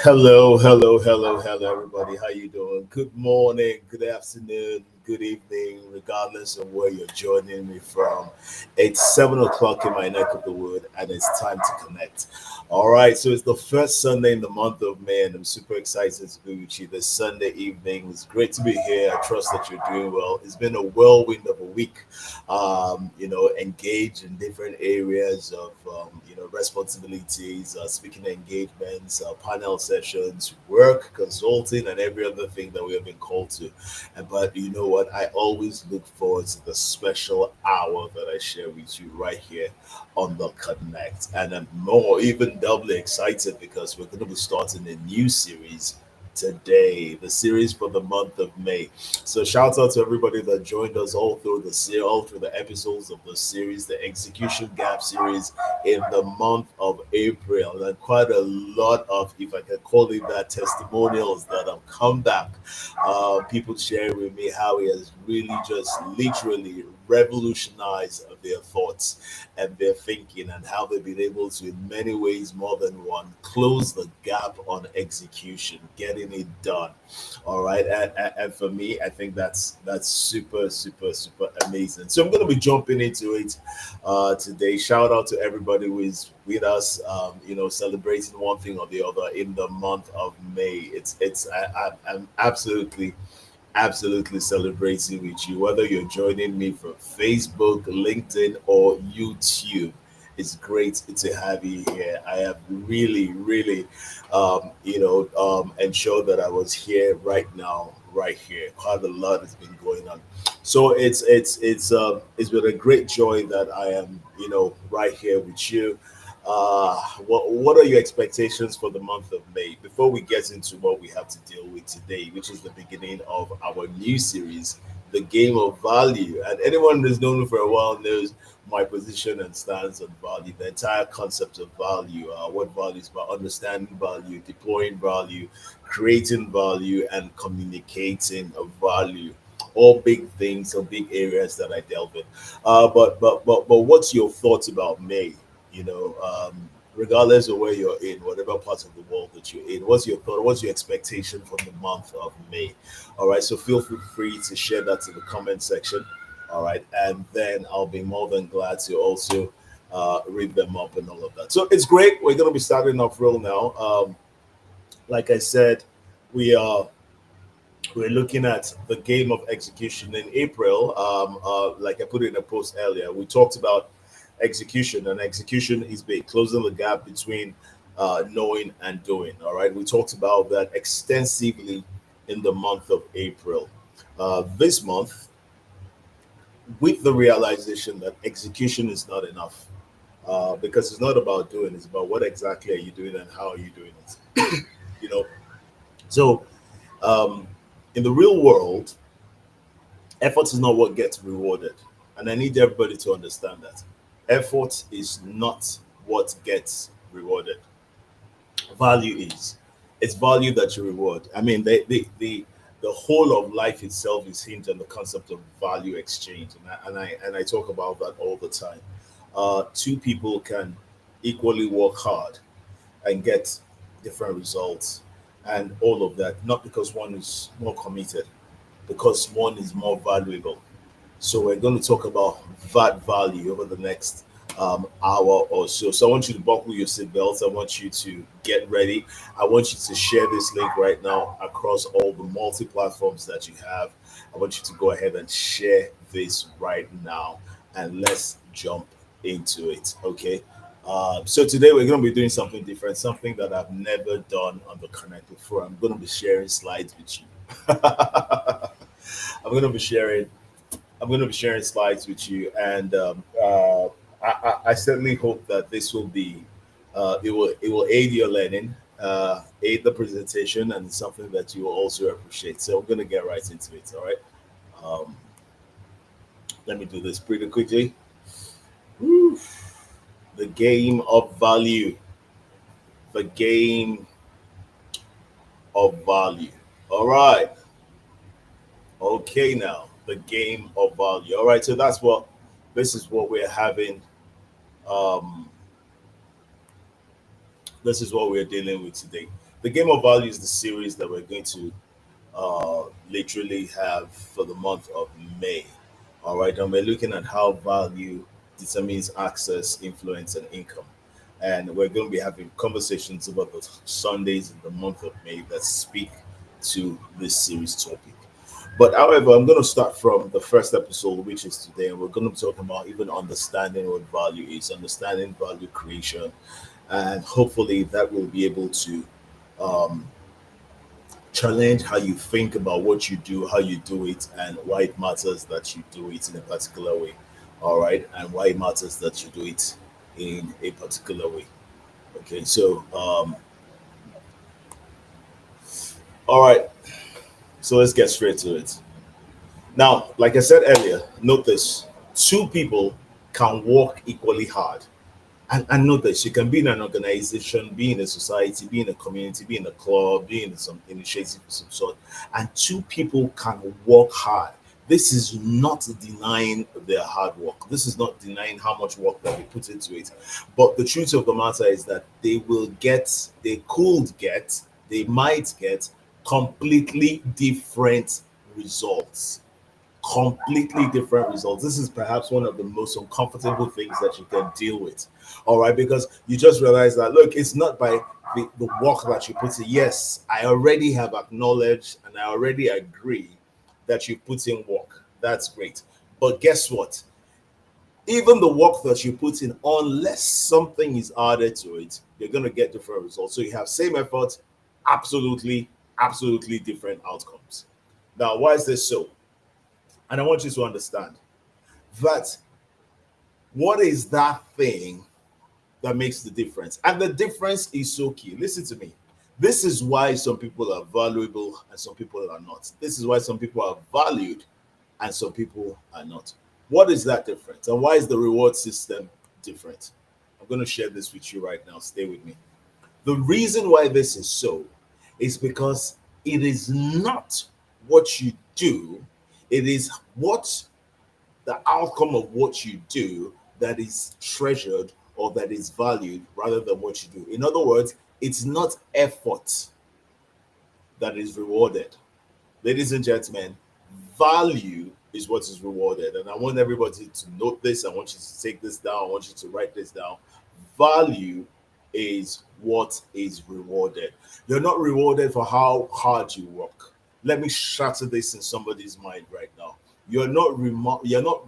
Hello, everybody. How you doing? Good morning, good afternoon, good evening, regardless of where you're joining me from. It's 7 o'clock in my neck of the wood, and it's time to connect. All right, so it's the first Sunday in the month of May, and I'm super excited to be with you this Sunday evening. It's great to be here. I trust that you're doing well. It's been a whirlwind of a week, engaged in different areas of responsibilities, speaking engagements, panel sessions, work, consulting, and every other thing that we have been called to. But you know what? I always look forward to the special hour that I share with you right here on the Connect. And I'm more, even doubly excited because we're going to be starting a new series today, the series for the month of May. So shout out to everybody that joined us all through the episodes of the series, the Execution Gap series in the month of April. And quite a lot of, if I can call it that, testimonials that have come back. People sharing with me how he has really just literally revolutionized their thoughts and their thinking, and how they've been able to, in many ways, more than one, close the gap on execution, getting it done. All right, and for me, I think that's super amazing. So I'm going to be jumping into it today. Shout out to everybody who is with us, celebrating one thing or the other in the month of May. I'm absolutely celebrating with you, whether you're joining me from Facebook, LinkedIn, or YouTube. It's great to have you here. I have really, ensured that I was here right now, right here. Quite a lot has been going on, so it's been a great joy that I am, right here with you. What are your expectations for the month of May? Before we get into what we have to deal with today, which is the beginning of our new series, the game of value. And anyone who's known me for a while knows my position and stance on value, the entire concept of value, what value is about, understanding value, deploying value, creating value, and communicating a value. All big things or big areas that I delve in. But what's your thoughts about May? Regardless of where you're in, whatever part of the world that you're in, what's your thought? What's your expectation from the month of May? All right, so feel free to share that in the comment section. All right, and then I'll be more than glad to also read them up and all of that. So it's great. We're going to be starting off real now. Like I said, we are we're looking at the game of execution in April. Like I put it in a post earlier, we talked about execution, and execution is big, closing the gap between knowing and doing. All right, we talked about that extensively in the month of April. This month, with the realization that execution is not enough, because it's not about doing, it's about what exactly are you doing and how are you doing it. you know, so um, in the real world, effort is not what gets rewarded. And I need everybody to understand that. Effort is not what gets rewarded. Value is. It's value that you reward. I mean, the whole of life itself is hinged on the concept of value exchange. And I talk about that all the time. Two people can equally work hard and get different results and all of that, not because one is more committed, because one is more valuable. So we're going to talk about that value over the next hour or so. So I want you to buckle your seatbelts. I want you to get ready. I want you to share this link right now across all the multi platforms that you have. I want you to go ahead and share this right now, and let's jump into it. Okay. So today we're going to be doing something different, something that I've never done on the Connect before. I'm going to be sharing slides with you. I'm going to be sharing I'm going to be sharing slides with you, and I certainly hope that this will be it will aid your learning, aid the presentation, and something that you will also appreciate. So I'm going to get right into it. All right, um, let me do this pretty quickly. Woo. The game of value, the game of value. All right, okay, now the game of value. All right, so this is what we're having. Um, this is what we're dealing with today. The Game of Value is the series that we're going to literally have for the month of May. All right, and we're looking at how value determines access, influence, and income. And we're going to be having conversations about the Sundays in the month of May that speak to this series topic. But however, I'm going to start from the first episode, which is today, and we're going to be talking about even understanding what value is, understanding value creation, and hopefully that will be able to um, challenge how you think about what you do, how you do it, and why it matters that you do it in a particular way. All right, and why it matters that you do it in a particular way. Okay, so all right, so let's get straight to it. Now, like I said earlier, note this: two people can work equally hard. And know this, you can be in an organization, be in a society, be in a community, be in a club, be in some initiative of some sort, and two people can work hard. This is not denying their hard work. This is not denying how much work that they put into it. But the truth of the matter is that they could get, they might get completely different results, completely different results. This is perhaps one of the most uncomfortable things that you can deal with. All right, because you just realize that look, it's not by the work that you put in. Yes, I already have acknowledged and I already agree that you put in work. That's great. But guess what? Even the work that you put in, unless something is added to it, you're going to get different results. So you have same effort, absolutely different outcomes. Now, why is this so? And I want you to understand that what is that thing that makes the difference? And the difference is so key. Listen to me. This is why some people are valuable and some people are not. This is why some people are valued and some people are not. What is that difference? And why is the reward system different? I'm going to share this with you right now. Stay with me. The reason why this is so is because it is not what you do, it is what the outcome of what you do that is treasured or that is valued rather than what you do. In other words, it's not effort that is rewarded. Ladies and gentlemen, value is what is rewarded. And I want everybody to note this. I want you to take this down. I want you to write this down. Value is what is rewarded. You're not rewarded for how hard you work. Let me shatter this in somebody's mind right now. You're not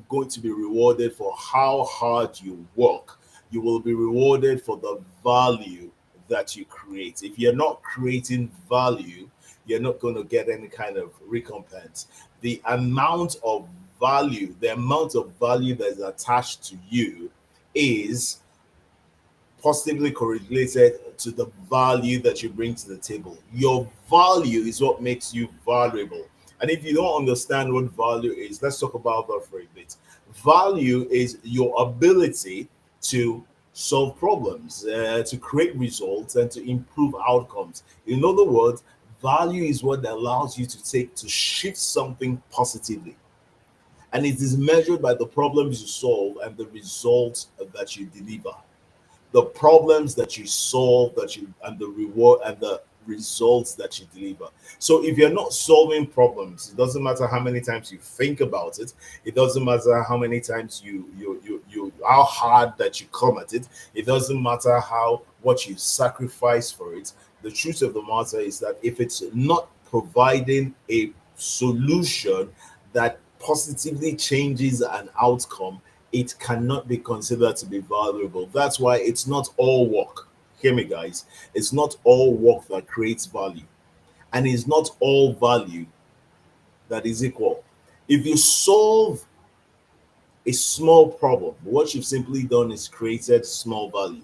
going to be rewarded for how hard you work. You will be rewarded for the value that you create. If you're not creating value, you're not going to get any kind of recompense. The amount of value that is attached to you is positively correlated to the value that you bring to the table. Your value is what makes you valuable. And if you don't understand what value is, let's talk about that for a bit. Value is your ability to solve problems, to create results, and to improve outcomes. In other words, value is what allows you to shift something positively. And it is measured by the problems you solve and the results that you deliver, the problems that you solve that you and the reward and the results that you deliver. So if you're not solving problems, it doesn't matter how many times you think about it, it doesn't matter how many times you how hard that you come at it, it doesn't matter how what you sacrifice for it. The truth of the matter is that if it's not providing a solution that positively changes an outcome, it cannot be considered to be valuable. That's why it's not all work. Hear me, guys. It's not all work that creates value, and it's not all value that is equal. If you solve a small problem, what you've simply done is created small value.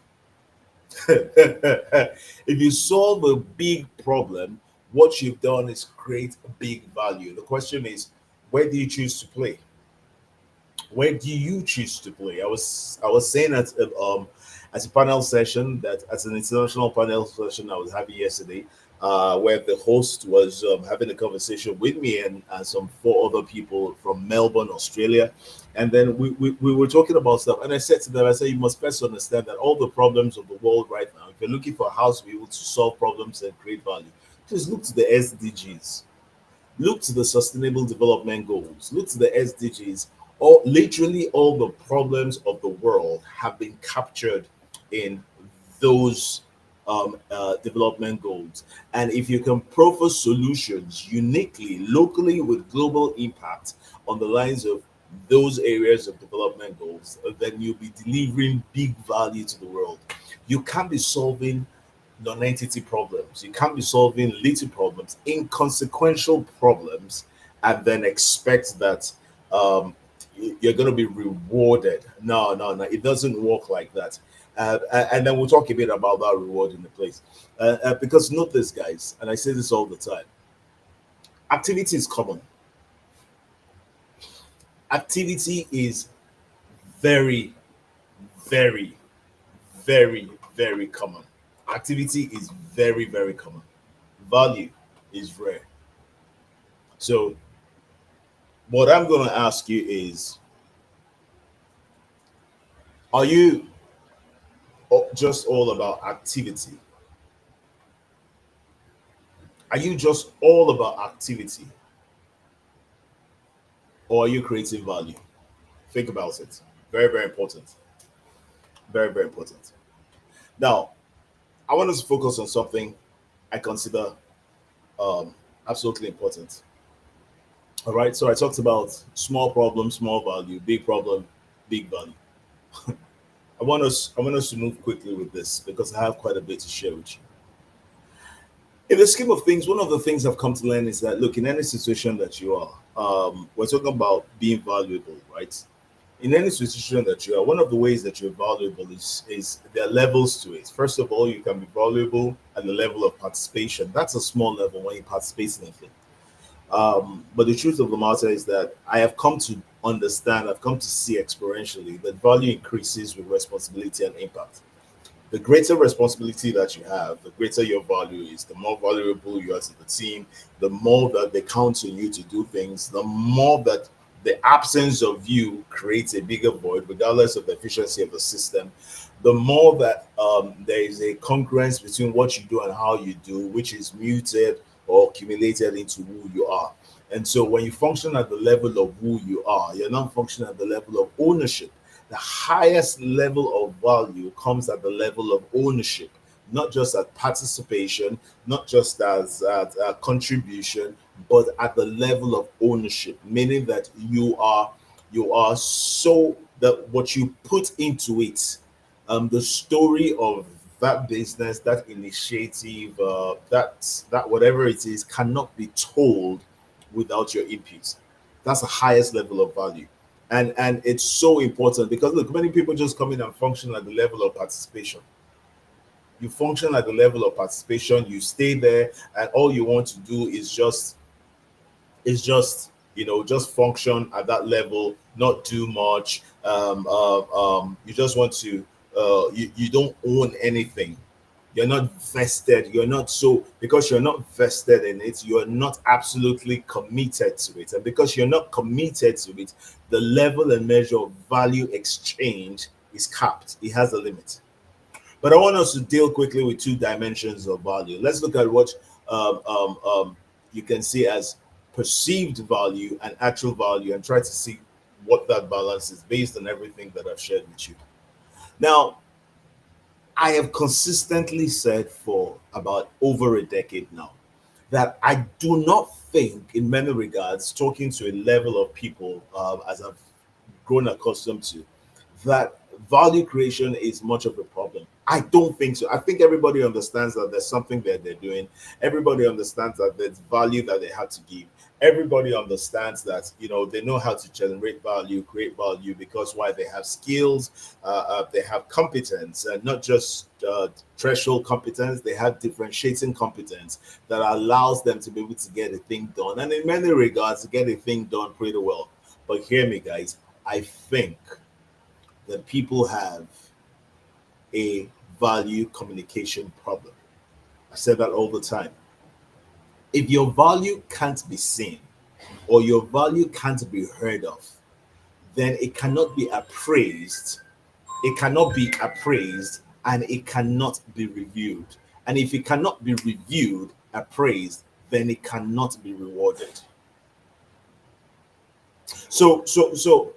If you solve a big problem, what you've done is create a big value. The question is, where do you choose to play? Where do you choose to play? I was saying at a panel session, that at an international panel session I was having yesterday, where the host was having a conversation with me and some four other people from Melbourne, Australia, and then we were talking about stuff. And I said to them, I said, you must first understand that all the problems of the world right now, if you're looking for how to be able to solve problems and create value, please look to the SDGs. Look to the Sustainable Development Goals. Look to the SDGs. All literally all the problems of the world have been captured in those development goals. And if you can proffer solutions uniquely, locally, with global impact on the lines of those areas of development goals, then you'll be delivering big value to the world. You can't be solving non-entity problems. You can't be solving little problems, inconsequential problems, and then expect that um, you're going to be rewarded. No, no, no. It doesn't work like that. And then we'll talk a bit about that reward in the place. Because note this, guys, and I say this all the time: activity is common. Activity is very, very, very, very common. Activity is very, very common. Value is rare. So, what I'm going to ask you is, are you just all about activity? Are you just all about activity, or are you creating value? Think about it. Very, very important. Very, very important. Now, I want us to focus on something I consider um, absolutely important. All right. So I talked about small problem, small value, big problem, big value. I want us to move quickly with this because I have quite a bit to share with you. In the scheme of things, one of the things I've come to learn is that look, in any situation that you are, we're talking about being valuable, right? In any situation that you are, one of the ways that you're valuable is there are levels to it. First of all, you can be valuable at the level of participation. That's a small level when you participate in anything. But the truth of the matter is that I have come to understand, I've come to see experientially that value increases with responsibility and impact. The greater responsibility that you have, the greater your value is, the more valuable you are to the team, the more that they count on you to do things, the more that the absence of you creates a bigger void, regardless of the efficiency of the system, the more that there is a congruence between what you do and how you do, which is muted or accumulated into who you are. And so when you function at the level of who you are, you're not functioning at the level of ownership. The highest level of value comes at the level of ownership, not just at participation, not just as at contribution, but at the level of ownership, meaning that you are so that what you put into it, the story of that business, that initiative, that whatever it is, cannot be told without your input. That's the highest level of value. And it's so important because look, many people just come in and function at the level of participation. You function at the level of participation, you stay there, and all you want to do is just just function at that level, not do much. You just want to you don't own anything. You're not vested. You're not so because you're not vested in it. You're not absolutely committed to it, and because you're not committed to it, the level and measure of value exchange is capped. It has a limit. But I want us to deal quickly with two dimensions of value. Let's look at what you can see as perceived value and actual value and try to see what that balance is based on everything that I've shared with you. Now, I have consistently said for about over a decade now that I do not think, in many regards, talking to a level of people as I've grown accustomed to, that value creation is much of a problem. I don't think so. I think everybody understands that there's something that they're doing. Everybody understands that there's value that they have to give. Everybody understands that they know how to generate value, create value because why they have skills, they have competence, and not just threshold competence. They have differentiating competence that allows them to be able to get a thing done, and in many regards, get a thing done pretty well. But hear me, guys. I think that people have a value communication problem. I say that all the time. If your value can't be seen or your value can't be heard of, then it cannot be appraised. It cannot be appraised and it cannot be reviewed. And if it cannot be reviewed, appraised, then it cannot be rewarded. So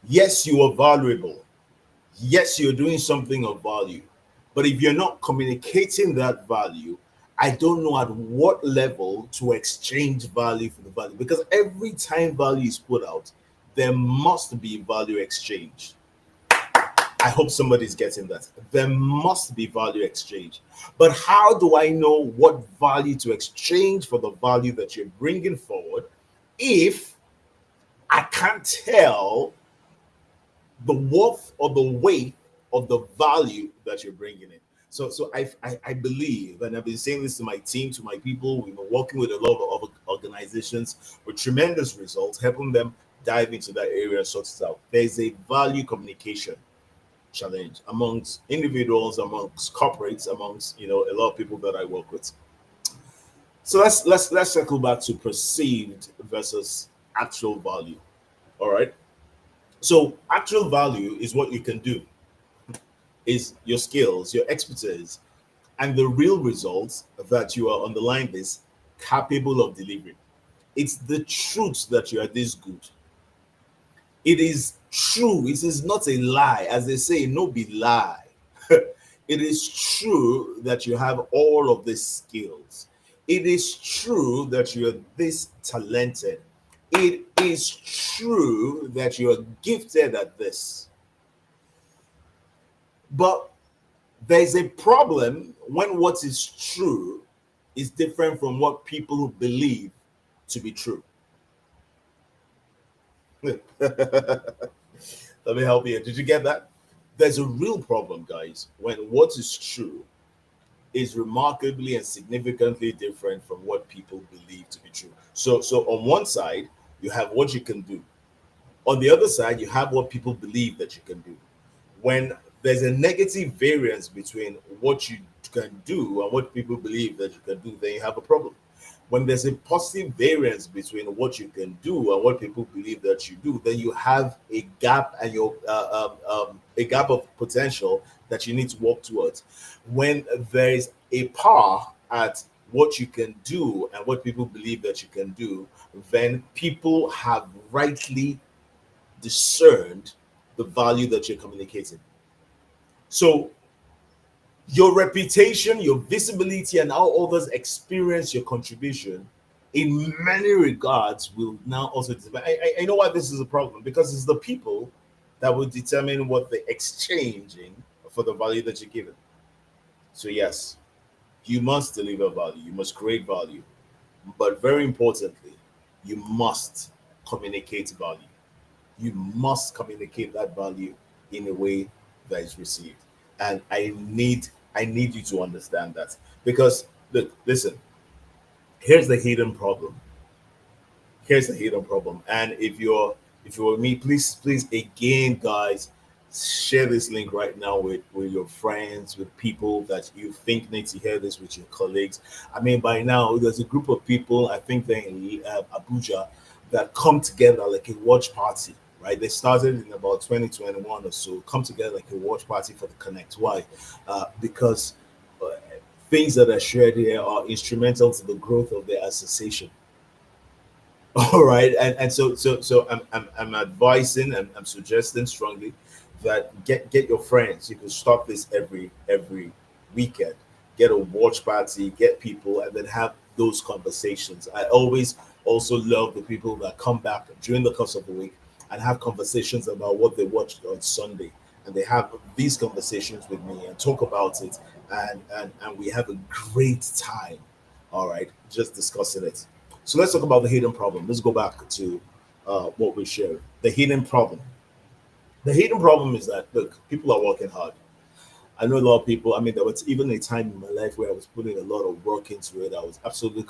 yes, you are valuable. Yes, you're doing something of value. But if you're not communicating that value, I don't know at what level to exchange value for the value. Because every time value is put out, there must be value exchange. I hope somebody's getting that. There must be value exchange. But how do I know what value to exchange for the value that you're bringing forward if I can't tell the worth or the weight of the value that you're bringing in? So I believe, and I've been saying this to my team, to my people. We've been working with a lot of organizations with tremendous results, helping them dive into that area and sort it out. There's a value communication challenge amongst individuals, amongst corporates, amongst a lot of people that I work with. So let's circle back to perceived versus actual value. All right. So actual value is what you can do, is your skills, your expertise, and the real results that you are underlying this capable of delivering. It's the truth that you are this good. It is true. It is not a lie. As they say, no be lie. It is true that you have all of these skills. It is true that you're this talented. It is true that you're gifted at this. But there's a problem when what is true is different from what people believe to be true. Let me help you. Did you get that? There's a real problem, guys, when what is true is remarkably and significantly different from what people believe to be true. So on one side, you have what you can do. On the other side, you have what people believe that you can do. When there's a negative variance between what you can do and what people believe that you can do, then you have a problem. When there's a positive variance between what you can do and what people believe that you do, then you have a gap, and a gap of potential that you need to work towards. When there is a par at what you can do and what people believe that you can do, then people have rightly discerned the value that you're communicating. So your reputation, your visibility, and how others experience your contribution in many regards will now also determine. I know why this is a problem, because it's the people that will determine what they're exchanging for the value that you're given. So, yes, you must deliver value, you must create value, but very importantly, you must communicate value. You must communicate that value in a way that is received. And I need you to understand that. Because look, listen, here's the hidden problem. Here's the hidden problem. And if you're me, please again, guys, share this link right now with your friends, with people that you think need to hear this, with your colleagues. I mean, by now there's a group of people, I think they're in Abuja, that come together like a watch party, right? They started in about 2021 or so, come together like a watch party for the Connect. Why? Because uh, things that are shared here are instrumental to the growth of the association. All right, and so I'm advising and I'm suggesting strongly that get your friends. You can start this every weekend. Get a watch party, get people, and then have those conversations. I always also love the people that come back during the course of the week and have conversations about what they watched on Sunday, and they have these conversations with me and talk about it, and we have a great time. All right, just discussing it. So let's talk about the hidden problem. Let's go back to what we shared. The hidden problem. The hidden problem is that, look, people are working hard. I know a lot of people. I mean, there was even a time in my life where I was putting a lot of work into it. I was absolutely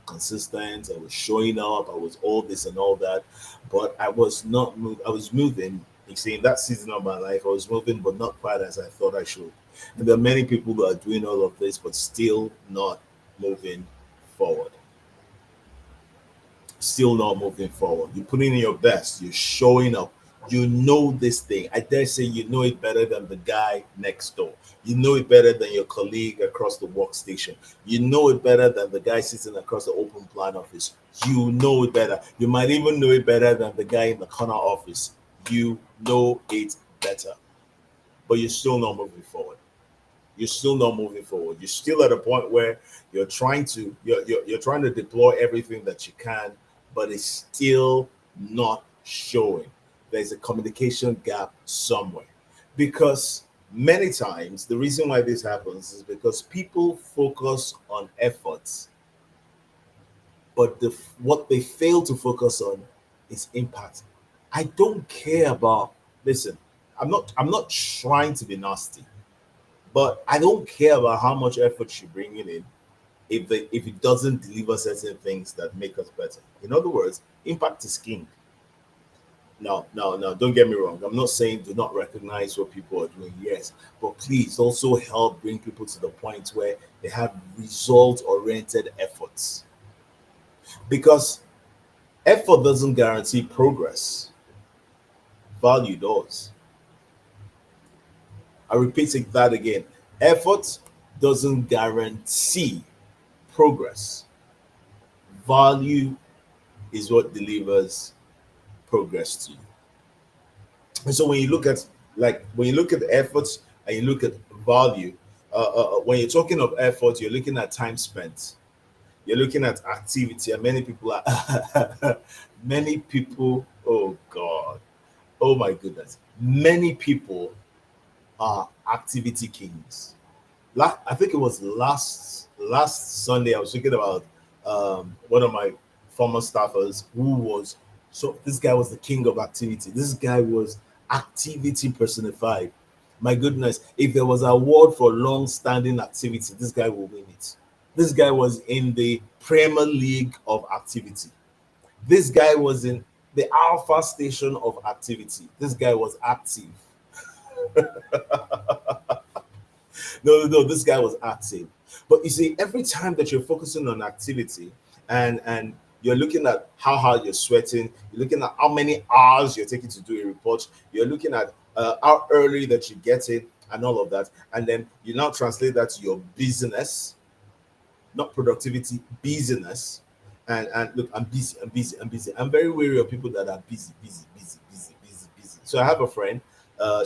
consistent. I was showing up. I was all this and all that, but I was not. I was moving. You see, in that season of my life, I was moving, but not quite as I thought I should. And there are many people who are doing all of this, but still not moving forward. Still not moving forward. You're putting in your best. You're showing up. You know this thing. I dare say you know it better than the guy next door. You know it better than your colleague across the workstation. You know it better than the guy sitting across the open plan office. You know it better. You might even know it better than the guy in the corner office. You know it better. But you're still not moving forward. You're still not moving forward. You're still at a point where you're trying to deploy everything that you can, but it's still not showing. There's a communication gap somewhere. Because many times the reason why this happens is because people focus on efforts, but what they fail to focus on is impact. I don't care about, listen, I'm not trying to be nasty, but I don't care about how much effort you're bringing in if it doesn't deliver certain things that make us better. In other words, impact is king. No, no, no, don't get me wrong. I'm not saying do not recognize what people are doing, yes, but please also help bring people to the point where they have result oriented efforts, because effort doesn't guarantee progress, value does. I repeat that again. Effort doesn't guarantee progress, value is what delivers progress to you. And so when you look at, when you look at efforts and you look at value, when you're talking of effort, you're looking at time spent, you're looking at activity, and many people are many people, oh god, oh my goodness, many people are activity kings. I think it was last Sunday. I was thinking about one of my former staffers who was, so this guy was the king of activity. This guy was activity personified. My goodness, if there was an award for long-standing activity, this guy will win it. This guy was in the Premier League of activity. This guy was in the alpha station of activity. This guy was active. No, no, no. This guy was active. But you see, every time that you're focusing on activity and you're looking at how hard you're sweating, you're looking at how many hours you're taking to do a report, you're looking at how early that you get it, and all of that, and then you now translate that to your business, not productivity, business. And look, I'm busy, I'm busy, I'm busy. I'm very wary of people that are busy, busy, busy, busy, busy, busy. So I have a friend.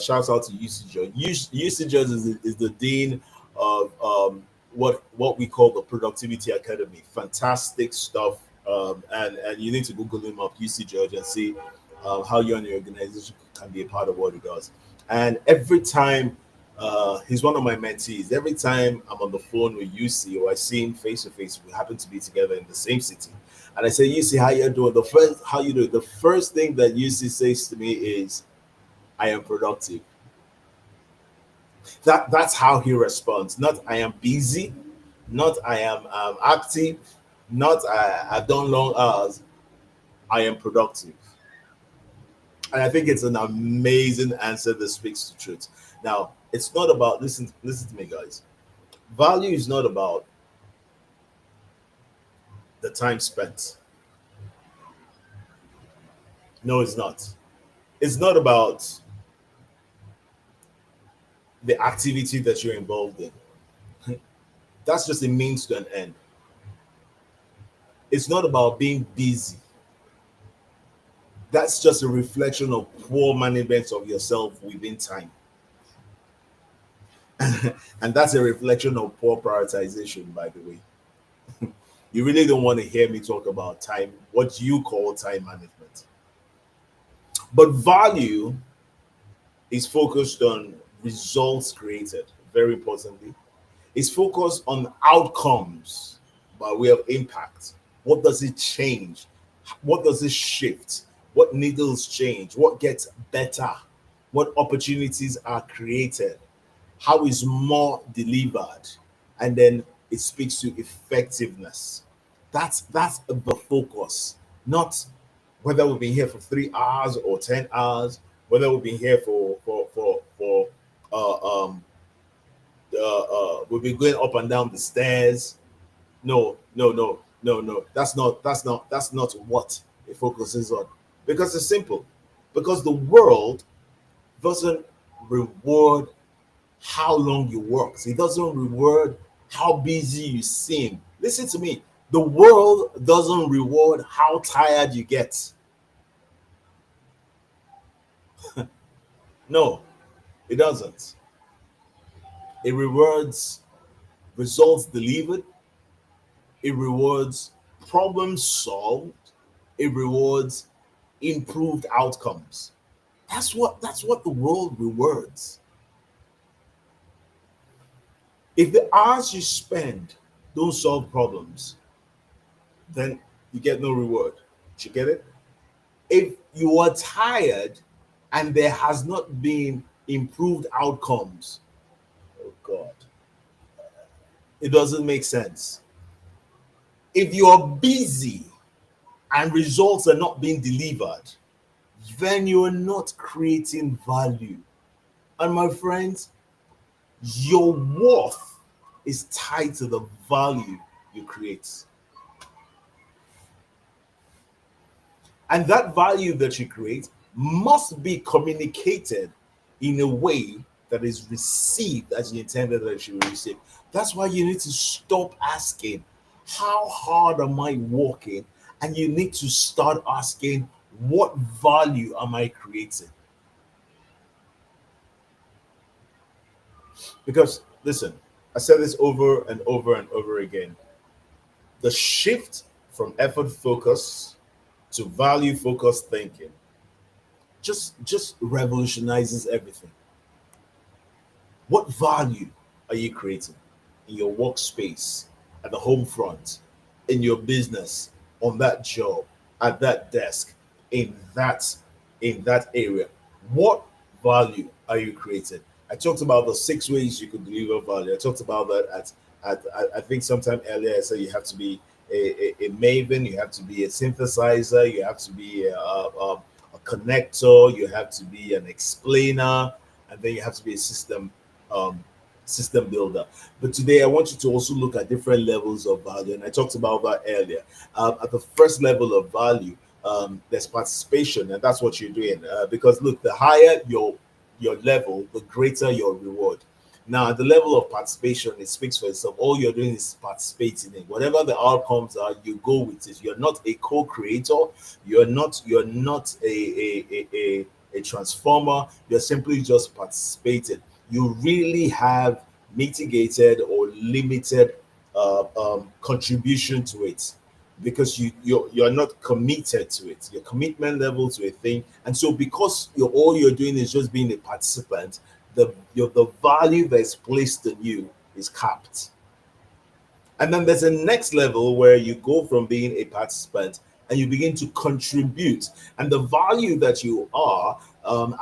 Shouts out to UC George. UC George is the dean of what we call the Productivity Academy. Fantastic stuff. And you need to Google him up, UC George, and see how you and your organization can be a part of what he does. And every time he's one of my mentees. Every time I'm on the phone with UC or I see him face to face, we happen to be together in the same city. And I say, UC, how you doing? How you doing? The first thing that UC says to me is, I am productive. That's how he responds. Not I am busy, not I am active, not I've done long hours. I am productive. And I think it's an amazing answer that speaks the truth. Now, it's not about, listen to me, guys. Value is not about the time spent. No, it's not. It's not about the activity that you're involved in. That's just a means to an end. It's not about being busy. That's just a reflection of poor management of yourself within time. And that's a reflection of poor prioritization, by the way. You really don't want to hear me talk about time, what you call time management. But value is focused on results created, very importantly. It's focused on outcomes by way of impact. What does it change? What does it shift? What needles change? What gets better? What opportunities are created? How is more delivered? And then it speaks to effectiveness. That's the focus, not whether we've been here for 3 hours or 10 hours, whether we've been here for we've been going up and down the stairs. No, no, no, no, no. That's not what it focuses on. Because it's simple. because the world doesn't reward how long you work. It doesn't reward how busy you seem. Listen to me. The world doesn't reward how tired you get. No, it doesn't. It rewards results delivered. It rewards problems solved. It rewards improved outcomes. That's what the world rewards. If the hours you spend don't solve problems, then you get no reward. Did you get it? If you are tired and there has not been improved outcomes, oh God, it doesn't make sense. If you are busy and results are not being delivered, then you are not creating value. And my friends, your worth is tied to the value you create. And that value that you create must be communicated in a way that is received as you intended that it should be received. That's why you need to stop asking, how hard am I working? And you need to start asking, what value am I creating? Because listen, I said this over and over and over again. The shift from effort focus to value focused thinking just revolutionizes everything. What value are you creating in your workspace, at the home front, in your business, on that job, at that desk, in that area? What value are you creating? I talked about the 6 ways you could deliver value. I talked about that I think sometime earlier. I said you have to be a maven, you have to be a synthesizer, you have to be a connector, you have to be an explainer, and then you have to be a um, system builder. But today, I want you to also look at different levels of value, and I talked about that earlier. At the first level of value, there's participation, and that's what you're doing. Because look, the higher your level, the greater your reward. Now, at the level of participation, it speaks for itself. All you're doing is participating in whatever the outcomes are. You go with it. You're not a co-creator. You're not a transformer. You're simply just participating. You really have mitigated or limited contribution to it because you're not committed to it. Your commitment level to a thing, and so because all you're doing is just being a participant, the value that's placed in you is capped. And then there's a next level where you go from being a participant and you begin to contribute, and the value that you are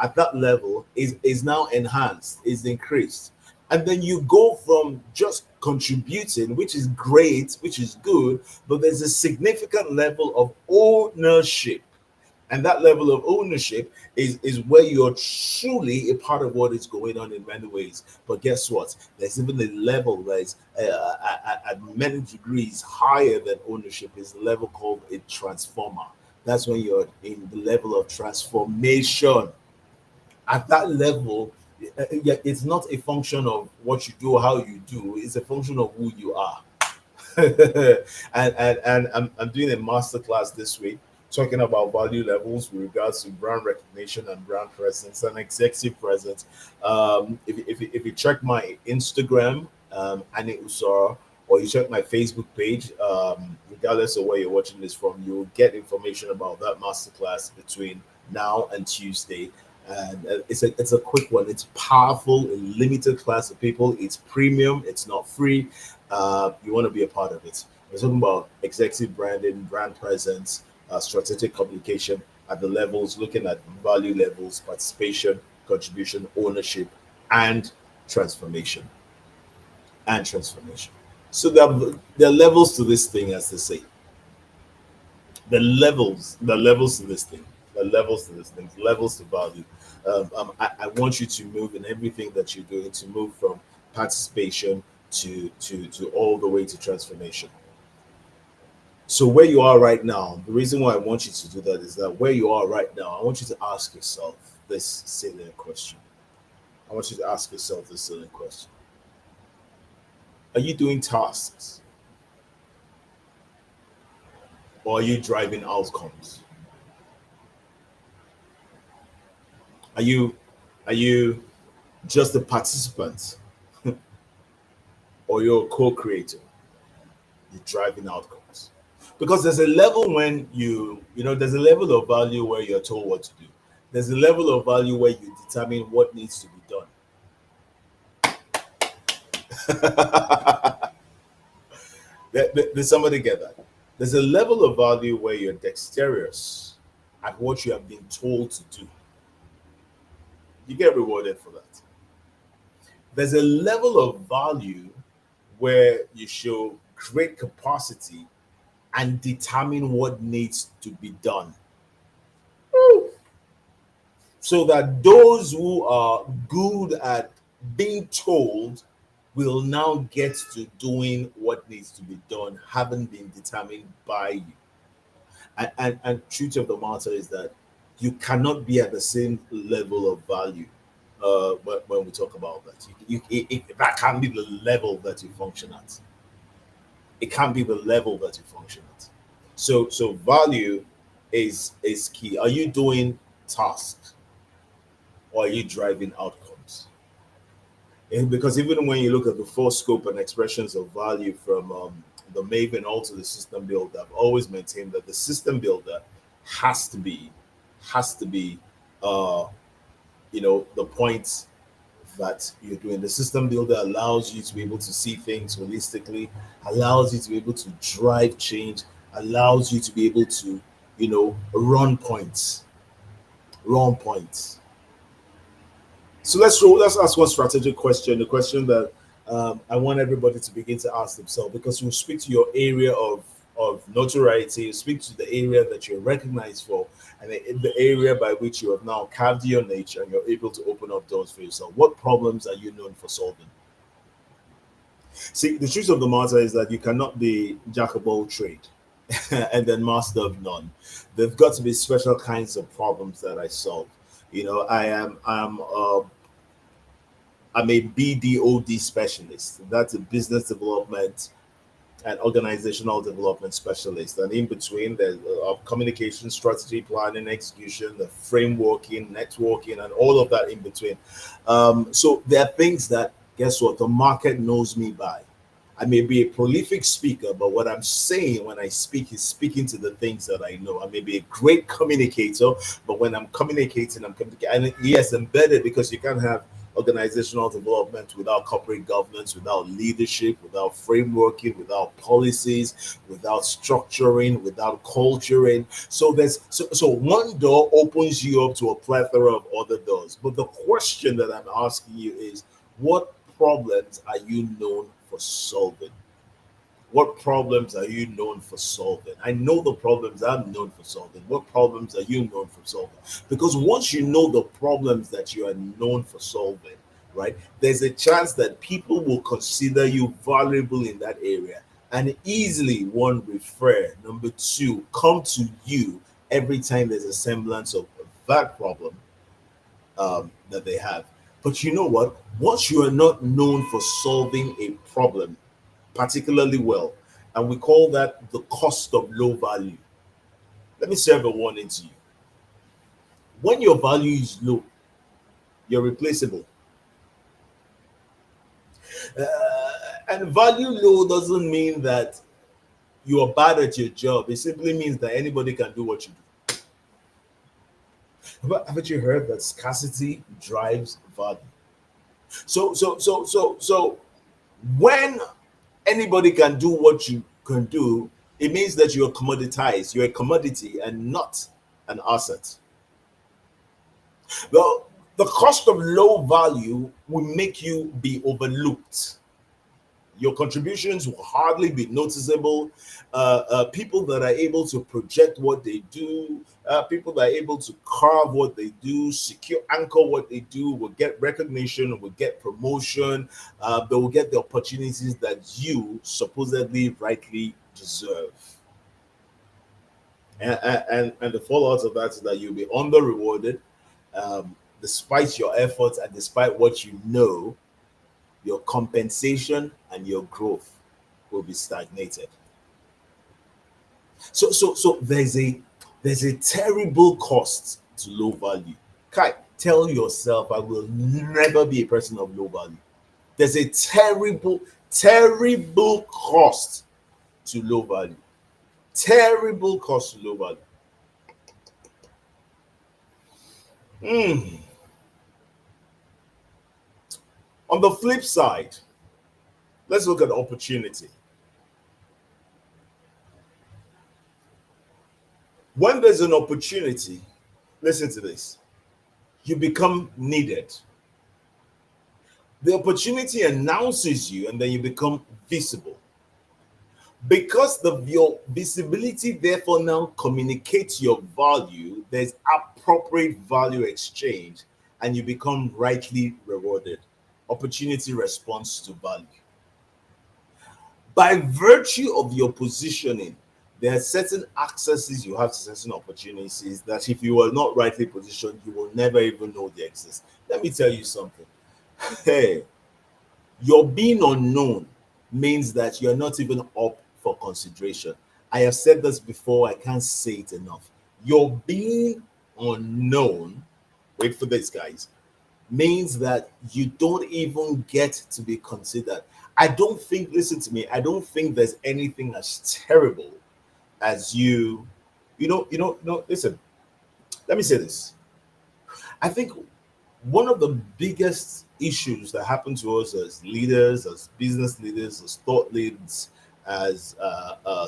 at that level is now enhanced, is increased. And then you go from just contributing, which is great, which is good, but there's a significant level of ownership, and that level of ownership is where you're truly a part of what is going on in many ways. But guess what? There's even a level that is at many degrees higher than ownership, is the level called a transformer. That's when you're in the level of transformation. At that level, yeah, it's not a function of what you do or how you do, it's a function of who you are. And I'm doing a masterclass this week talking about value levels with regards to brand recognition and brand presence and executive presence. If you check my Instagram, Annie Usara, or you check my Facebook page, regardless of where you're watching this from, you'll get information about that masterclass between now and Tuesday. And it's a quick one. It's powerful, a limited class of people. It's premium. It's not free. You want to be a part of it. We're talking about executive branding, brand presence, strategic communication at the levels, looking at value levels, participation, contribution, ownership, and transformation. And transformation. So there are levels to this thing, as they say. The levels to this thing, levels to value. I want you to move in everything that you're doing, to move from participation to all the way to transformation. So where you are right now, the reason why I want you to do that is that where you are right now, I want you to ask yourself this salient question. I want you to ask yourself this salient question. Are you doing tasks or are you driving outcomes? Are you just a participant or you're a co-creator? You're driving outcomes. Because there's a level when there's a level of value where you're told what to do. There's a level of value where you determine what needs to be done. Did somebody get that? There's a level of value where you're dexterous at what you have been told to do. You get rewarded for that. There's a level of value where you show great capacity and determine what needs to be done. So that those who are good at being told will now get to doing what needs to be done, having been determined by you. And truth of the matter is that you cannot be at the same level of value when we talk about that. That can't be the level that you function at. It can't be the level that you function at. So value is key. Are you doing tasks or are you driving outcomes? And because even when you look at the full scope and expressions of value from the Maven also the system builder, I've always maintained that the system builder has to be has to be uh, the point that you're doing. The system builder allows you to be able to see things holistically, allows you to be able to drive change, allows you to be able to run points. So let's ask one strategic question. The question that I want everybody to begin to ask themselves, because you speak to your area of notoriety, you speak to the area that you're recognized for, and the area by which you have now carved your niche and you're able to open up doors for yourself. What problems are you known for solving? See, the truth of the matter is that you cannot be jack of all trade and then master of none. There've got to be special kinds of problems that I solve. I'm a BDOD specialist. That's a business development and organizational development specialist. And in between, there's communication, strategy, planning, execution, the frameworking, networking, and all of that in between. So there are things that, guess what, the market knows me by. I may be a prolific speaker, but what I'm saying when I speak is speaking to the things that I know. I may be a great communicator, but when I'm communicating, I'm communicating. And yes, embedded, because you can't have organizational development without corporate governance, without leadership, without frameworking, without policies, without structuring, without culturing. So one door opens you up to a plethora of other doors. But the question that I'm asking you is, what problems are you known for solving? What problems are you known for solving? I know the problems I'm known for solving. What problems are you known for solving? Because once you know the problems that you are known for solving, right, there's a chance that people will consider you valuable in that area and easily, one, refer. Number two, come to you every time there's a semblance of that problem that they have. But you know what? Once you are not known for solving a problem particularly well, and we call that the cost of low value. Let me serve a warning to you. When your value is low, you're replaceable. Uh, and value low doesn't mean that you are bad at your job. It simply means that anybody can do what you do. But haven't you heard that scarcity drives value? So when anybody can do what you can do, it means that you're commoditized. You're a commodity and not an asset. Well, the cost of low value will make you be overlooked. Your contributions will hardly be noticeable. People that are able to project what they do, people that are able to carve what they do, secure, anchor what they do, will get recognition, will get promotion, they will get the opportunities that you supposedly rightly deserve. And the fallout of that is that you'll be under rewarded, despite your efforts and despite what you know, your compensation and your growth will be stagnated. So there's a terrible cost to low value. Kai, tell yourself I will never be a person of low value. There's a terrible cost to low value. Terrible cost to low value. Mm. On the flip side, let's look at opportunity. When there's an opportunity, listen to this, you become needed. The opportunity announces you, and then you become visible. Because your visibility therefore now communicates your value, there's appropriate value exchange, and you become rightly rewarded. Opportunity responds to value. By virtue of your positioning, there are certain accesses you have to certain opportunities that if you are not rightly positioned, you will never even know they exist. Let me tell you something. Hey, your being unknown means that you're not even up for consideration. I have said this before, I can't say it enough. Your being unknown, wait for this, guys, means that you don't even get to be considered. I don't think, listen to me, I don't think there's anything as terrible as listen, let me say this. I think one of the biggest issues that happen to us as leaders, as business leaders, as thought leaders, as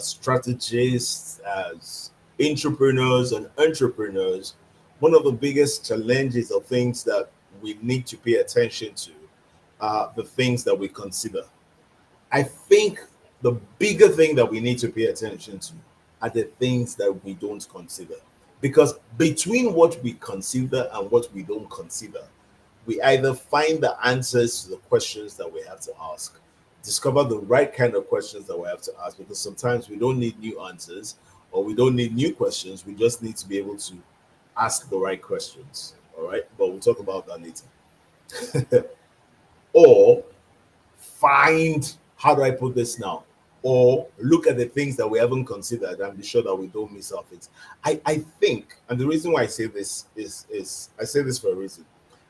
strategists, as entrepreneurs and entrepreneurs, one of the biggest challenges or things that we need to pay attention to are the things that we consider. I think the bigger thing that we need to pay attention to are the things that we don't consider. Because between what we consider and what we don't consider, we either find the answers to the questions that we have to ask, discover the right kind of questions that we have to ask, because sometimes we don't need new answers or we don't need new questions. We just need to be able to ask the right questions. All right. But we'll talk about that later. Or find, how do I put this now? Or look at the things that we haven't considered and be sure that we don't miss out it. I think, and the reason why I say this is I say this for a reason.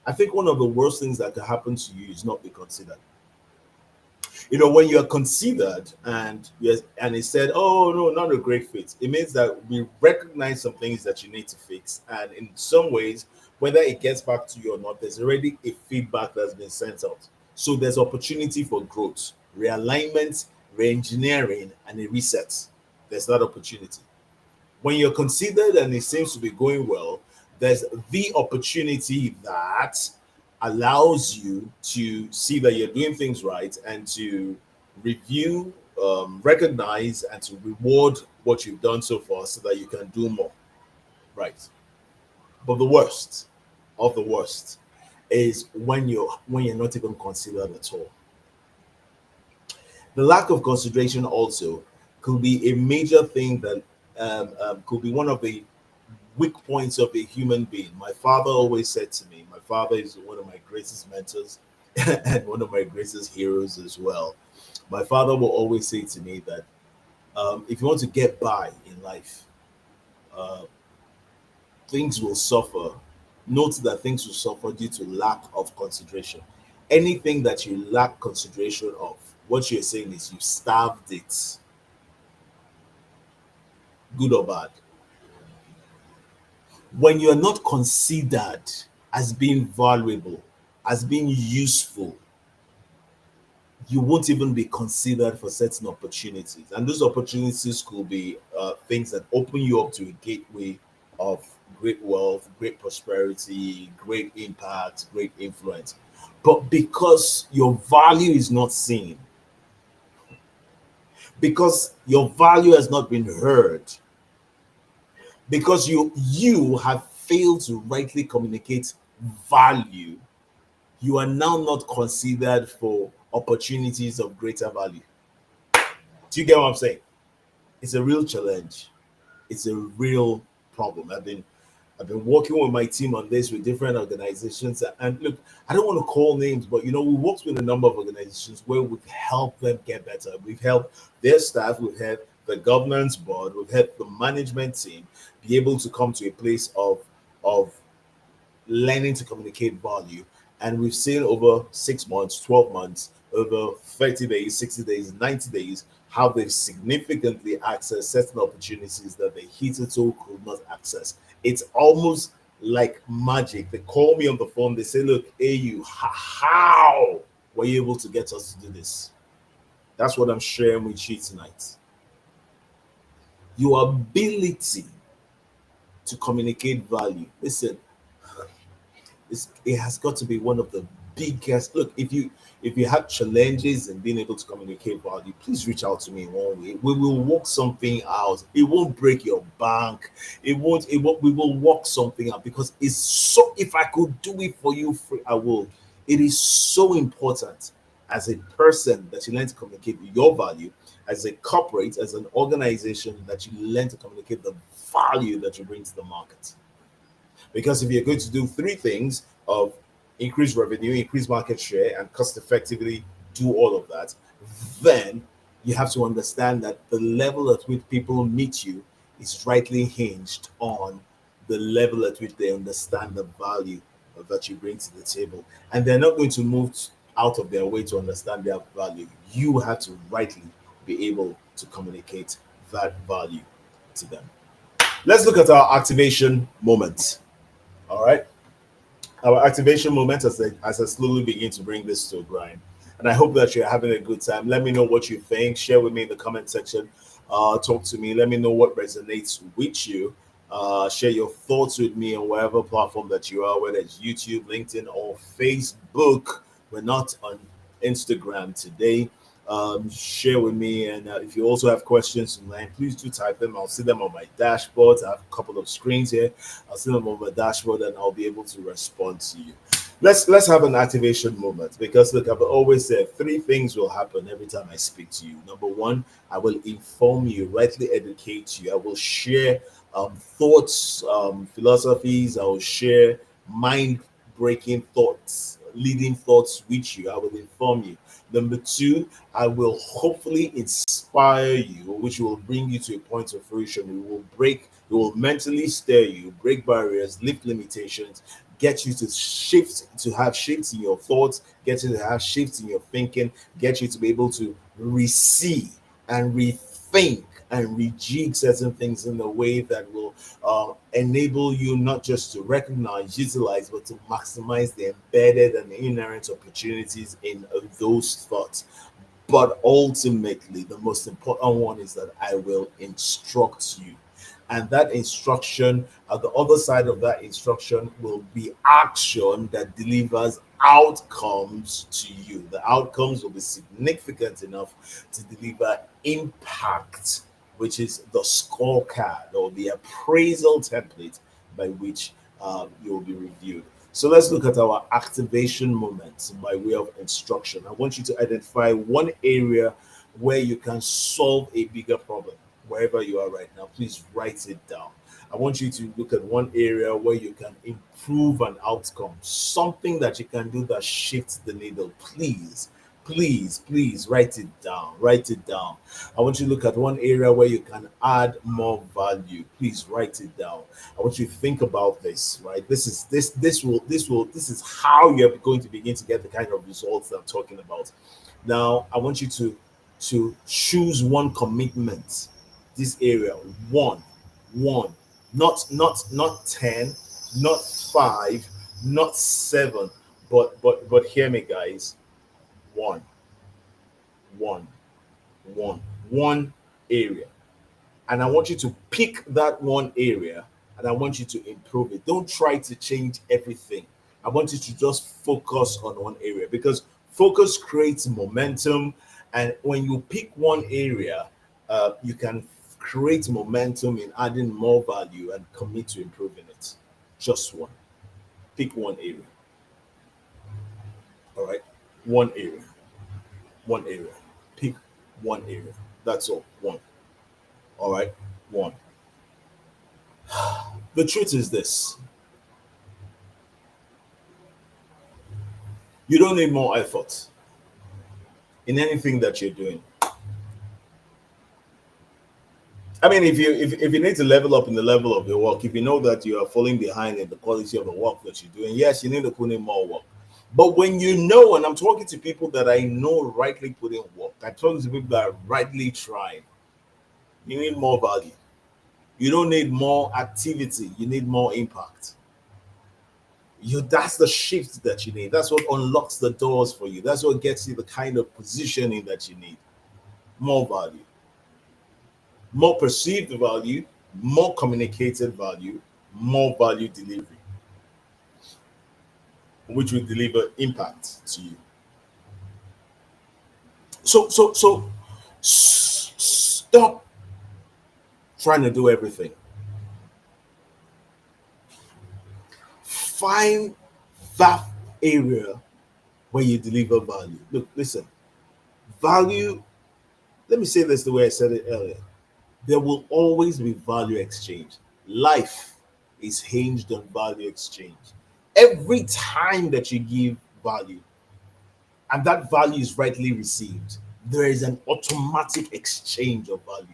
I think one of the worst things that can happen to you is not be considered. You know, when you're considered and yes, and it said, "Oh no, not a great fit," it means that we recognize some things that you need to fix, and in some ways, whether it gets back to you or not, there's already a feedback that's been sent out. So there's opportunity for growth, realignment, re-engineering, and a reset. There's that opportunity. When you're considered and it seems to be going well, there's the opportunity that allows you to see that you're doing things right and to review, recognize, and to reward what you've done so far so that you can do more. Right. But the worst of the worst is when you're not even considered at all. The lack of consideration also could be a major thing that could be one of the weak points of a human being. My father always said to me, my father is one of my greatest mentors and one of my greatest heroes as well. My father will always say to me that if you want to get by in life, uh, things will suffer. Note that things will suffer due to lack of consideration. Anything that you lack consideration of, what you're saying is you starved it, good or bad. When you're not considered as being valuable, as being useful, you won't even be considered for certain opportunities. And those opportunities could be things that open you up to a gateway of great wealth, great prosperity, great impact, great influence. But because your value is not seen, because your value has not been heard, because you have failed to rightly communicate value, you are now not considered for opportunities of greater value. Do you get what I'm saying? It's a real challenge. It's a real problem. I've been working with my team on this with different organizations. And look, I don't want to call names, but we worked with a number of organizations where we've helped them get better. We've helped their staff, we've helped the governance board, we've helped the management team be able to come to a place of learning to communicate value. And we've seen over 6 months, 12 months, over 30 days, 60 days, 90 days, how they've significantly accessed certain opportunities that they hitherto could not access. It's almost like magic. They call me on the phone, they say, look, AU, how were you able to get us to do this? That's what I'm sharing with you tonight. Your ability to communicate value. Listen, it has got to be one of the biggest. Look, if you have challenges in being able to communicate value, please reach out to me in one way. We will work something out. It won't break your bank. It won't. We will work something out because it's so. If I could do it for you free, I will. It is so important as a person that you learn to communicate your value, as a corporate, as an organization, that you learn to communicate the value that you bring to the market. Because if you're going to do three things of increase revenue, increase market share, and cost effectively do all of that, then you have to understand that the level at which people meet you is rightly hinged on the level at which they understand the value that you bring to the table. And they're not going to move out of their way to understand their value. You have to rightly be able to communicate that value to them. Let's look at our activation moment. All right. Our activation moment as I slowly begin to bring this to a grind. And I hope that you're having a good time. Let me know what you think. Share with me in the comment section. Talk to me. Let me know what resonates with you. Share your thoughts with me on whatever platform that you are, whether it's YouTube, LinkedIn, or Facebook. We're not on Instagram today. Share with me, and if you also have questions online, please do type them. I'll see them on my dashboard. I have a couple of screens here. I'll see them on my dashboard, and I'll be able to respond to you. Let's have an activation moment, because look, I've always said three things will happen every time I speak to you. Number one, I will inform you, rightly educate you. I will share thoughts, philosophies. I will share mind breaking thoughts, leading thoughts with you. I will inform you. Number two, I will hopefully inspire you, which will bring you to a point of fruition. We will mentally stir you, break barriers, lift limitations, get you to shift, to have shifts in your thoughts, get you to have shifts in your thinking, get you to be able to receive and rethink and rejig certain things in a way that will enable you not just to recognize, utilize, but to maximize the embedded and inherent opportunities in those thoughts. But ultimately, the most important one is that I will instruct you. And that instruction, at the other side of that instruction, will be action that delivers outcomes to you. The outcomes will be significant enough to deliver impact, which is the scorecard or the appraisal template by which you will be reviewed. So let's look at our activation moments by way of instruction. I want you to identify one area where you can solve a bigger problem. Wherever you are right now, please write it down. I want you to look at one area where you can improve an outcome, something that you can do that shifts the needle. Please write it down. Write it down. I want you to look at one area where you can add more value. Please write it down. I want you to think about this, right? This is how you're going to begin to get the kind of results that I'm talking about. Now, I want you to choose one commitment. This area, one, not 10, not 5, not 7, but hear me, guys. One, one, one area. And I want you to pick that one area and I want you to improve it. Don't try to change everything. I want you to just focus on one area, because focus creates momentum. And when you pick one area, you can create momentum in adding more value and commit to improving it. Just one. Pick one area. All right. One area. One area. Pick one area. That's all. One. All right. One. The truth is this: you don't need more effort in anything that you're doing. I mean, if you need to level up in the level of your work, if you know that you are falling behind in the quality of the work that you're doing, yes, you need to put in more work. But when you know, and I'm talking to people that I know rightly put in work, I'm talking to people that are rightly trying, you need more value. You don't need more activity, you need more impact. That's the shift that you need. That's what unlocks the doors for you. That's what gets you the kind of positioning that you need. More value, more perceived value, more communicated value, more value delivery, which will deliver impact to you. So stop trying to do everything. Find that area where you deliver value. Look, listen, value, let me say this the way I said it earlier. There will always be value exchange. Life is hinged on value exchange. Every time that you give value and that value is rightly received, there is an automatic exchange of value.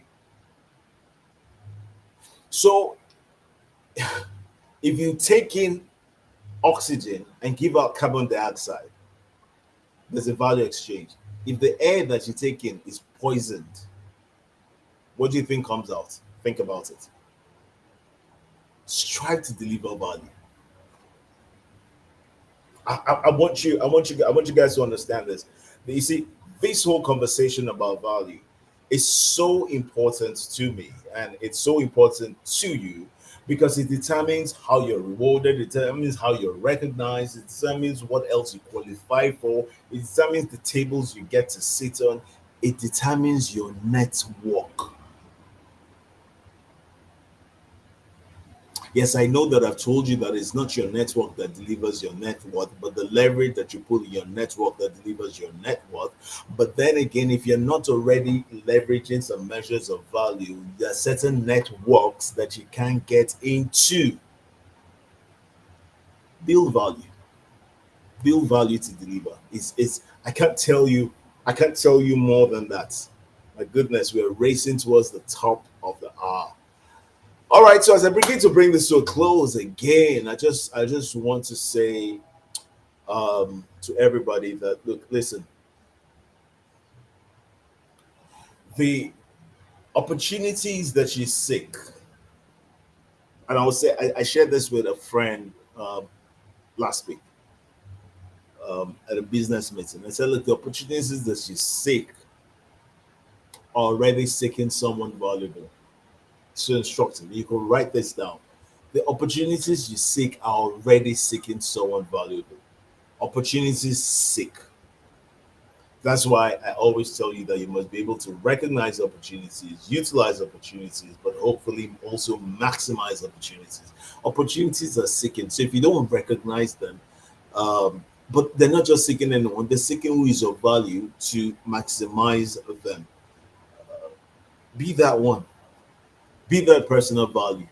So if you take in oxygen and give out carbon dioxide, there's a value exchange. If the air that you take in is poisoned, what do you think comes out? Think about it. Strive to deliver value. I want you guys to understand this. You see, this whole conversation about value is so important to me, and it's so important to you because it determines how you're rewarded, it determines how you're recognized, it determines what else you qualify for, it determines the tables you get to sit on, it determines your network. Yes, I know that I've told you that it's not your network that delivers your net worth, but the leverage that you put in your network that delivers your net worth. But then again, if you're not already leveraging some measures of value, there are certain networks that you can't get into. Build value. Build value to deliver. It's I can't tell you more than that. My goodness, we're racing towards the top of the hour. All right, so as I begin to bring this to a close again, I just want to say to everybody that look, listen, the opportunities that you seek, and I will say I shared this with a friend last week at a business meeting. I said, look, the opportunities that you seek are already seeking someone valuable. So instructive. You can write this down. The opportunities you seek are already seeking someone valuable. Opportunities seek. That's why I always tell you that you must be able to recognize opportunities, utilize opportunities, but hopefully also maximize opportunities. Opportunities are seeking. So if you don't recognize them, but they're not just seeking anyone, they're seeking who is of value to maximize them. Be that one, be that person of value.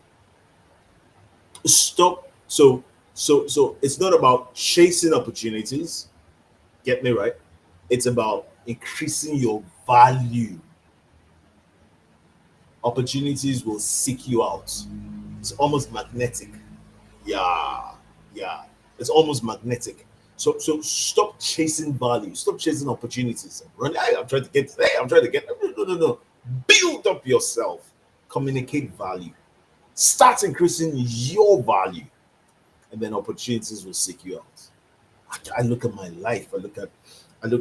Stop. So it's not about chasing opportunities. Get me right? It's about increasing your value. Opportunities will seek you out. It's almost magnetic. Yeah, yeah. It's almost magnetic. So stop chasing value. Stop chasing opportunities. Run. Hey, I'm trying to get. Hey, I'm trying to get. No. Build up yourself. Communicate value. Start increasing your value, and then opportunities will seek you out. I look at my life. I look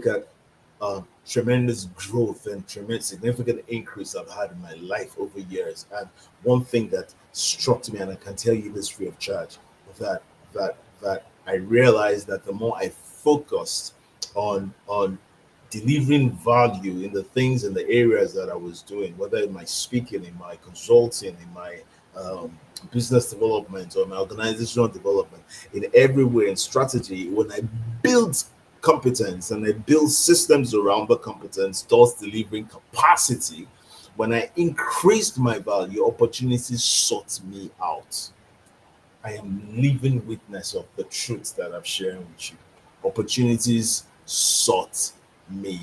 at tremendous growth and tremendous significant increase I've had in my life over years. And one thing that struck me, and I can tell you this free of charge, that that I realized that the more I focused on delivering value in the things in the areas that I was doing, whether in my speaking, in my consulting, in my business development or my organizational development, in every way and strategy, when I built competence and I build systems around the competence, thus delivering capacity, When I increased my value, opportunities sought me out. I am living witness of the truth that I'm sharing with you. Opportunities sought me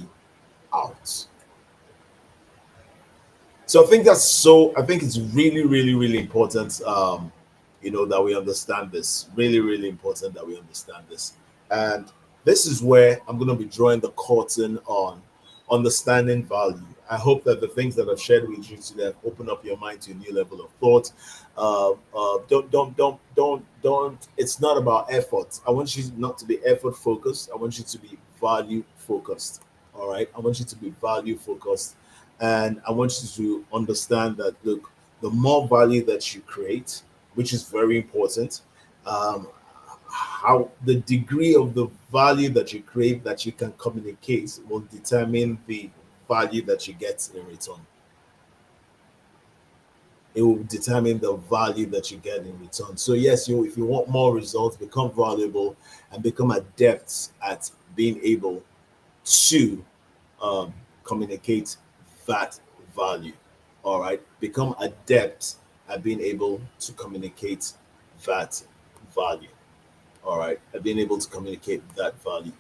out. So I think it's really, really, really important, that we understand this. Really, really important that we understand this. And this is where I'm going to be drawing the curtain on understanding value. I hope that the things that I've shared with you today have opened up your mind to a new level of thought. Don't. It's not about effort. I want you not to be effort focused. I want you to be value focused. All right. I want you to be value focused, and I want you to understand that, look, the more value that you create, which is very important, um, how the degree of the value that you create that you can communicate will determine the value that you get in return. It will determine the value that you get in return. So yes, if you want more results, become valuable and become adept at being able to um, communicate that value. All right, become adept at being able to communicate that value. All right, at being able to communicate that value.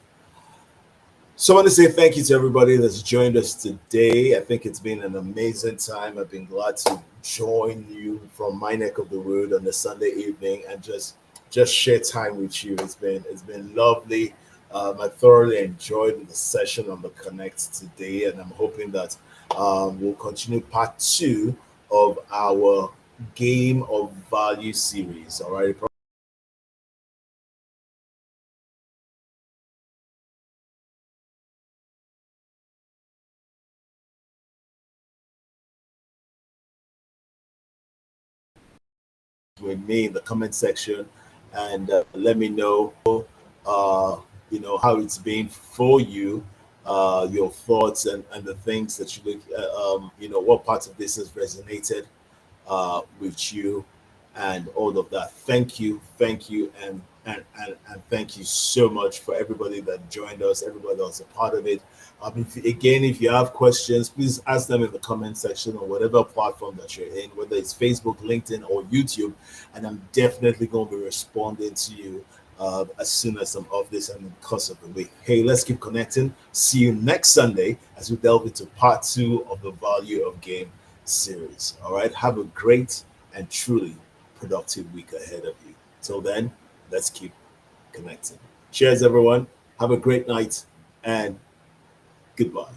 So I want to say thank you to everybody that's joined us today. I think it's been an amazing time. I've been glad to join you from my neck of the wood on a Sunday evening and just share time with you. It's been lovely. I thoroughly enjoyed the session on the Connect today, and I'm hoping that we'll continue part two of our Game of Value series. All right. With me in the comment section and let me know uh, how it's been for you, your thoughts and the things that you look what parts of this has resonated with you and all of that. Thank you, and thank you so much for everybody that joined us, everybody that was a part of it. If you have questions, please ask them in the comment section on whatever platform that you're in, whether it's Facebook, LinkedIn, or YouTube, and I'm definitely going to be responding to you as soon as I'm off this and in the course of the week. Hey, let's keep connecting. See you next Sunday as we delve into part two of the Value of Game series. All right. Have a great and truly productive week ahead of you. Till then, let's keep connecting. Cheers, everyone. Have a great night and goodbye.